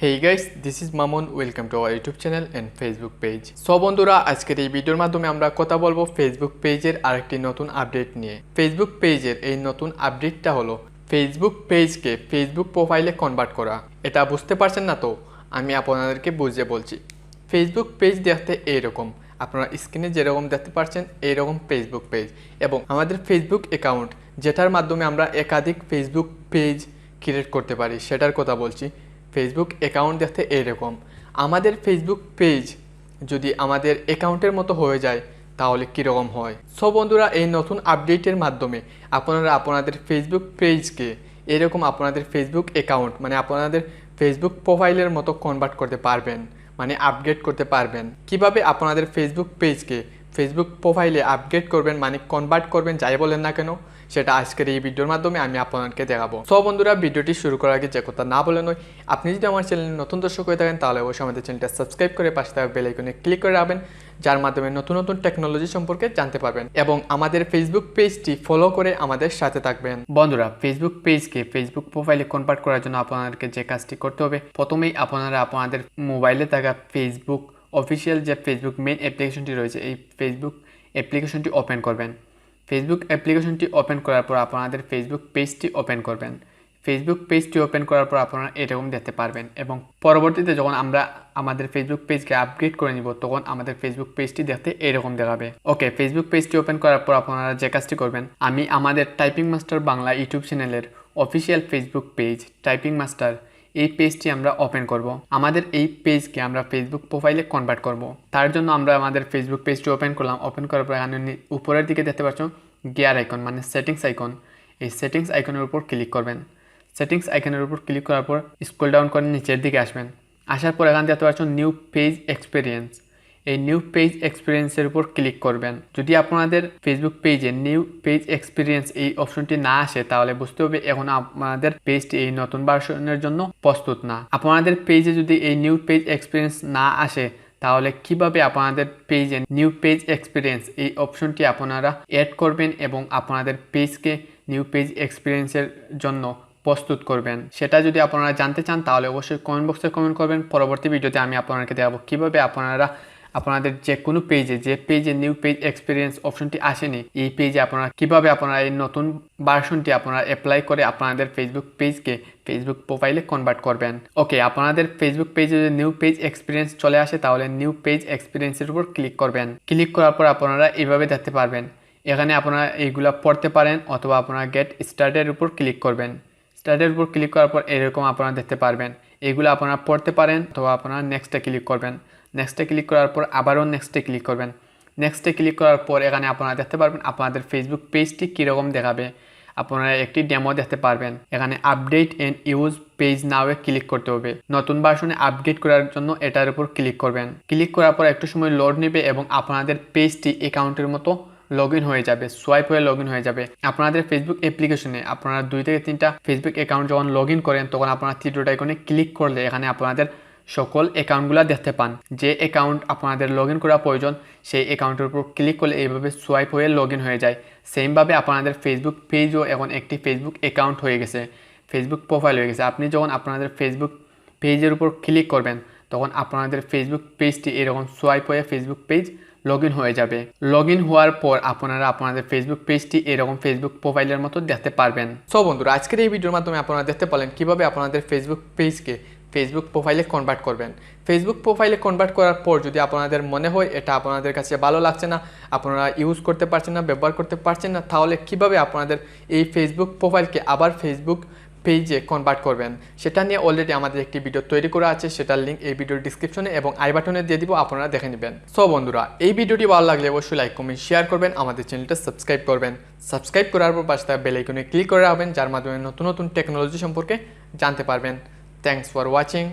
Hey guys, this is Mamun. Welcome to our YouTube channel and Facebook page. So বন্ধুরা, আজকের এই ভিডিওর মাধ্যমে আমরা কথা বলবো ফেসবুক পেজের আরেকটি নতুন আপডেট নিয়ে। ফেসবুক পেজের এই নতুন আপডেটটা হলো ফেসবুক পেজকে ফেসবুক প্রোফাইলে কনভার্ট করা। এটা বুঝতে পারছেন না তো? আমি আপনাদেরকে বুঝিয়ে বলছি। ফেসবুক পেজ দেখতে এইরকম, আপনারা স্ক্রিনে যেরকম দেখতে পাচ্ছেন এইরকম ফেসবুক পেজ, এবং আমাদের ফেসবুক অ্যাকাউন্ট যেটার মাধ্যমে আমরা একাধিক ফেসবুক পেজ ক্রিয়েট করতে পারি সেটার কথা বলছি। ফেসবুক অ্যাকাউন্ট দেখতে এরকম। আমাদের ফেসবুক পেজ যদি আমাদের অ্যাকাউন্টের মতো হয়ে যায় তাহলে কীরকম হয়? সব বন্ধুরা, এই নতুন আপডেটের মাধ্যমে আপনারা আপনাদের ফেসবুক পেজকে এরকম আপনাদের ফেসবুক অ্যাকাউন্ট মানে আপনাদের ফেসবুক প্রোফাইলের মতো কনভার্ট করতে পারবেন, মানে আপগ্রেড করতে পারবেন। কিভাবে আপনাদের ফেসবুক পেজকে ফেসবুক প্রোফাইলে আপগ্রেড করবেন মানে কনভার্ট করবেন, যাই বলেন না কেন, সেটা আজকের এই ভিডিওর মাধ্যমে আমি আপনাদেরকে দেখাবো। সব বন্ধুরা, ভিডিওটি শুরু করার আগে যে কথা না বলে নয়, আপনি যদি আমার চ্যানেলে নতুন দর্শক হয়ে থাকেন তাহলে অবশ্যই আমাদের চ্যানেলটা সাবস্ক্রাইব করে পাশে থাকা বেল আইকনে ক্লিক করে রাখবেন, যার মাধ্যমে নতুন নতুন টেকনোলজি সম্পর্কে জানতে পারবেন, এবং আমাদের ফেসবুক পেজটি ফলো করে আমাদের সাথে থাকবেন। বন্ধুরা, ফেসবুক পেজকে ফেসবুক প্রোফাইলে কনভার্ট করার জন্য আপনাদেরকে যে কাজটি করতে হবে, প্রথমেই আপনারা আপনাদের মোবাইলে থাকা ফেসবুক অফিসিয়াল যে ফেসবুক মেইন অ্যাপ্লিকেশনটি রয়েছে এই ফেসবুক অ্যাপ্লিকেশনটি ওপেন করবেন। ফেসবুক অ্যাপ্লিকেশনটি ওপেন করার পর আপনাদের ফেসবুক পেজটি ওপেন করবেন। ফেসবুক পেজটি ওপেন করার পর আপনারা এরকম দেখতে পারবেন, এবং পরবর্তীতে যখন আমরা আমাদের ফেসবুক পেজকে আপগ্রেড করে নিব তখন আমাদের ফেসবুক পেজটি দেখতে এরকম দেখাবে। ওকে, ফেসবুক পেজটি ওপেন করার পর আপনারা যে কাজটি করবেন, আমি আমাদের টাইপিং মাস্টার বাংলা ইউটিউব চ্যানেলের official Facebook page typing master এই পেজটি আমরা ওপেন করব। আমাদের এই পেজকে আমরা ফেসবুক প্রোফাইলে কনভার্ট করব। তার জন্য আমরা আমাদের ফেসবুক পেজটি ওপেন করলাম। ওপেন করার পর এখানে উপরের দিকে দেখতে পাচ্ছ গিয়ার আইকন মানে সেটিংস আইকন, এই সেটিংস আইকনের উপর ক্লিক করবেন। সেটিংস আইকনের উপর ক্লিক করার পর স্ক্রল ডাউন করে নিচের দিকে আসবেন। আসার পর এখানে দেখতে পাচ্ছ নিউ পেজ এক্সপিরিয়েন্স, এই নিউ পেজ এক্সপিরিয়েন্সের উপর ক্লিক করবেন। যদি আপনাদের ফেসবুক পেজে নিউ পেজ এক্সপিরিয়েন্স এই অপশনটি না আসে তাহলে বুঝতে হবে এখন আপনাদের পেজটি এই নতুন ভার্সনের জন্য প্রস্তুত না। আপনাদের পেজে যদি এই নিউ পেজ এক্সপিরিয়েন্স না আসে তাহলে কিভাবে আপনাদের পেজে নিউ পেজ এক্সপিরিয়েন্স এই অপশনটি আপনারা অ্যাড করবেন এবং আপনাদের পেজকে নিউ পেজ এক্সপিরিয়েন্সের জন্য প্রস্তুত করবেন, সেটা যদি আপনারা জানতে চান তাহলে অবশ্যই কমেন্ট বক্সে কমেন্ট করবেন। পরবর্তী ভিডিওতে আমি আপনাদেরকে দেখাবো কীভাবে আপনারা আপনাদের যে কোনো পেজে যে পেজে নিউ পেজ এক্সপিরিয়েন্স অপশনটি আসেনি এই পেজে আপনারা কিভাবে আপনারা এই নতুন ভার্সনটি আপনারা অ্যাপ্লাই করে আপনাদের ফেসবুক পেজকে ফেসবুক প্রোফাইলে কনভার্ট করবেন। ওকে, আপনাদের ফেসবুক পেজে যদি নিউ পেজ এক্সপিরিয়েন্স চলে আসে তাহলে নিউ পেজ এক্সপিরিয়েন্সের উপর ক্লিক করবেন। ক্লিক করার পর আপনারা এইভাবে দেখতে পারবেন। এখানে আপনারা এইগুলা পড়তে পারেন অথবা আপনারা গেট স্টার্টের উপর ক্লিক করবেন। স্টার্টের উপর ক্লিক করার পর এরকম আপনারা দেখতে পারবেন। এগুলো আপনারা পড়তে পারেন অথবা আপনারা নেক্সটে ক্লিক করবেন। নেক্সটে ক্লিক করার পর আবারও নেক্সটে ক্লিক করবেন। নেক্সটে ক্লিক করার পর এখানে আপনারা দেখতে পারবেন আপনাদের ফেসবুক পেজটি কীরকম দেখাবে। আপনারা একটি ডেমো দেখতে পারবেন। এখানে আপডেট এন্ড ইউজ পেজ নাওয়ে ক্লিক করতে হবে। নতুন ভার্সনে আপডেট করার জন্য এটার উপর ক্লিক করবেন। ক্লিক করার পর একটু সময় লোড নেবে এবং আপনাদের পেজটি অ্যাকাউন্টের মতো লগ ইন হয়ে যাবে, সোয়াইপ হয়ে লগ ইন হয়ে যাবে। আপনাদের ফেসবুক অ্যাপ্লিকেশনে আপনারা 2 থেকে 3টা ফেসবুক অ্যাকাউন্ট যখন লগ ইন করেন তখন আপনারা তীর আইকনে ক্লিক করলে এখানে আপনাদের সকল অ্যাকাউন্টগুলো দেখতে পান। যে অ্যাকাউন্ট আপনাদের লগ ইন করা প্রয়োজন সেই অ্যাকাউন্টের উপর ক্লিক করলে এইভাবে সোয়াইপ হয়ে লগ ইন হয়ে যায়। সেমভাবে আপনাদের ফেসবুক পেজও এখন একটি ফেসবুক অ্যাকাউন্ট হয়ে গেছে, ফেসবুক প্রোফাইল হয়ে গেছে। আপনি যখন আপনাদের ফেসবুক পেজের উপর ক্লিক করবেন তখন আপনাদের ফেসবুক পেজটি এরকম সোয়াইপ হয়ে ফেসবুক পেজ লগ ইন হয়ে যাবে। লগ ইন হওয়ার পর আপনারা আপনাদের ফেসবুক পেজটি এরকম ফেসবুক প্রোফাইলের মতো দেখতে পারবেন। সো বন্ধুরা, আজকের এই ভিডিওর মাধ্যমে আপনারা দেখতে পারলেন কিভাবে আপনাদের ফেসবুক পেজকে ফেসবুক প্রোফাইলে কনভার্ট করবেন। ফেসবুক প্রোফাইলে কনভার্ট করার পর যদি আপনাদের মনে হয় এটা আপনাদের কাছে ভালো লাগছে না, আপনারা ইউজ করতে পারছেন না, ব্যবহার করতে পারছেন না, তাহলে কিভাবে আপনাদের এই ফেসবুক প্রোফাইলকে আবার ফেসবুক পেজে কনভার্ট করবেন সেটা নিয়ে অলরেডি আমাদের একটি ভিডিও তৈরি করা আছে, সেটার লিঙ্ক এই ভিডিওর ডিসক্রিপশনে এবং আই বাটনে দিয়ে দিব, আপনারা দেখে নেবেন। সো বন্ধুরা, এই ভিডিওটি ভালো লাগলে অবশ্যই লাইক কমেন্ট শেয়ার করবেন, আমাদের চ্যানেলটা সাবস্ক্রাইব করবেন। সাবস্ক্রাইব করার পর পাশে থাকা বেল আইকনে ক্লিক করে রাখবেন, যার মাধ্যমে নতুন নতুন টেকনোলজি সম্পর্কে জানতে পারবেন। Thanks for watching.